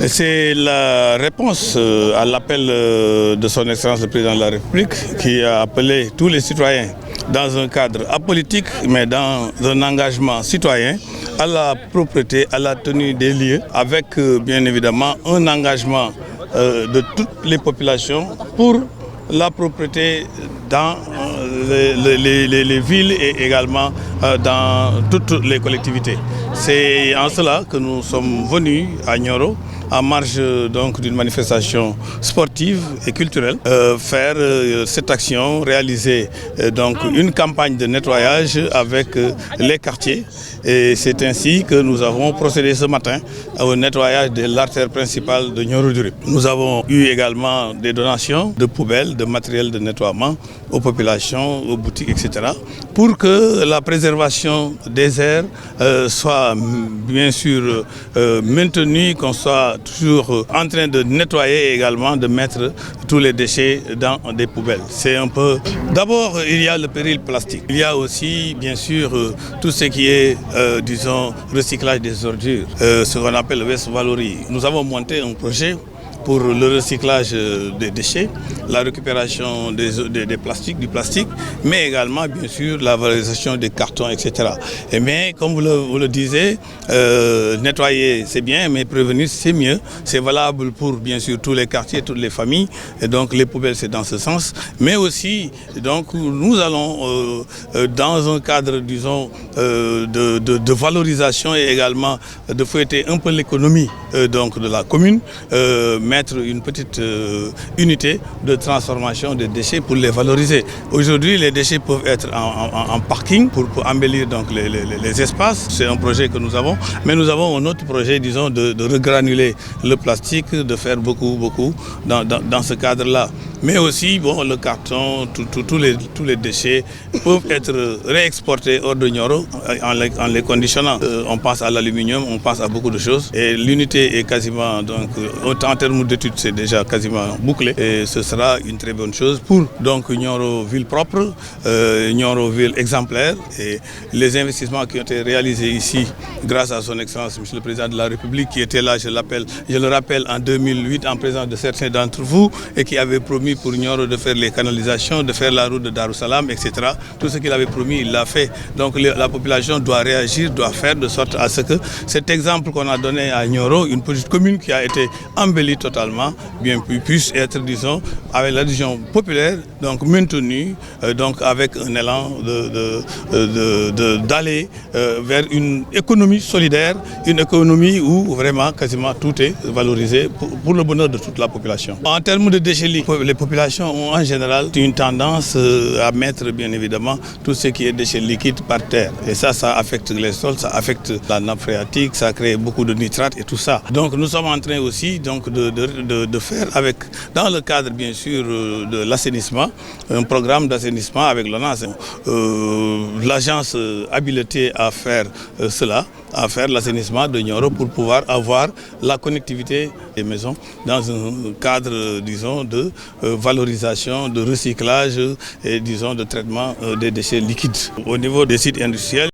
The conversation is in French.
C'est la réponse à l'appel de son Excellence le Président de la République qui a appelé tous les citoyens dans un cadre apolitique mais dans un engagement citoyen à la propreté, à la tenue des lieux avec bien évidemment un engagement de toutes les populations pour la propreté dans les villes et également dans toutes les collectivités. C'est en cela que nous sommes venus à Nioro en marge donc d'une manifestation sportive et culturelle, faire cette action, réaliser donc une campagne de nettoyage avec les quartiers. Et c'est ainsi que nous avons procédé ce matin au nettoyage de l'artère principale de Nioro-du-Rip. Nous avons eu également des donations de poubelles, de matériel de nettoiement aux populations, aux boutiques, etc. pour que la préservation des aires soit bien sûr maintenue, qu'on soit toujours en train de nettoyer et également de mettre tous les déchets dans des poubelles. C'est un peu... D'abord, il y a le péril plastique. Il y a aussi, bien sûr, tout ce qui est, disons, recyclage des ordures, ce qu'on appelle le waste valorisé. Nous avons monté un projet pour le recyclage des déchets, la récupération des plastiques, du plastique, mais également, bien sûr, la valorisation des cartons, etc. Et mais, comme vous le disiez, nettoyer, c'est bien, mais prévenir, c'est mieux. C'est valable pour, bien sûr, tous les quartiers, toutes les familles. Et donc, les poubelles, c'est dans ce sens. Mais aussi, donc, nous allons, dans un cadre, disons, de valorisation et également de fouetter un peu l'économie donc de la commune, mettre une petite unité de transformation des déchets pour les valoriser. Aujourd'hui, les déchets peuvent être en parking pour embellir donc les espaces. C'est un projet que nous avons, mais nous avons un autre projet, disons, de regranuler le plastique, de faire beaucoup dans ce cadre-là. Mais aussi, bon, le carton, tous les déchets peuvent être réexportés hors de Nioro en les conditionnant. On passe à l'aluminium, on passe à beaucoup de choses. Et l'unité est quasiment, donc, en termes d'études, c'est déjà quasiment bouclé. Et ce sera une très bonne chose pour donc Nioro ville propre, Nioro ville exemplaire. Et les investissements qui ont été réalisés ici, grâce à son Excellence, Monsieur le Président de la République, qui était là, je le rappelle, en 2008, en présence de certains d'entre vous, et qui avait promis pour Nioro de faire les canalisations, de faire la route de Darussalam, etc. Tout ce qu'il avait promis, il l'a fait. Donc la population doit réagir, doit faire de sorte à ce que cet exemple qu'on a donné à Nioro, une petite commune qui a été embellie totalement, bien puisse être, disons, avec l'adhésion populaire, donc maintenue, donc avec un élan d'aller vers une économie solidaire, une économie où vraiment quasiment tout est valorisé pour le bonheur de toute la population. En termes de déchets liquides, les populations ont en général une tendance à mettre bien évidemment tout ce qui est déchets liquides par terre. Et ça affecte les sols, ça affecte la nappe phréatique, ça crée beaucoup de nitrates et tout ça. Donc nous sommes en train aussi donc, de faire avec, dans le cadre bien sûr de l'assainissement, un programme d'assainissement avec l'ONAS, l'agence habilitée à faire cela, à faire l'assainissement de Nioro pour pouvoir avoir la connectivité des maisons dans un cadre, disons, de valorisation, de recyclage et, disons, de traitement des déchets liquides. Au niveau des sites industriels,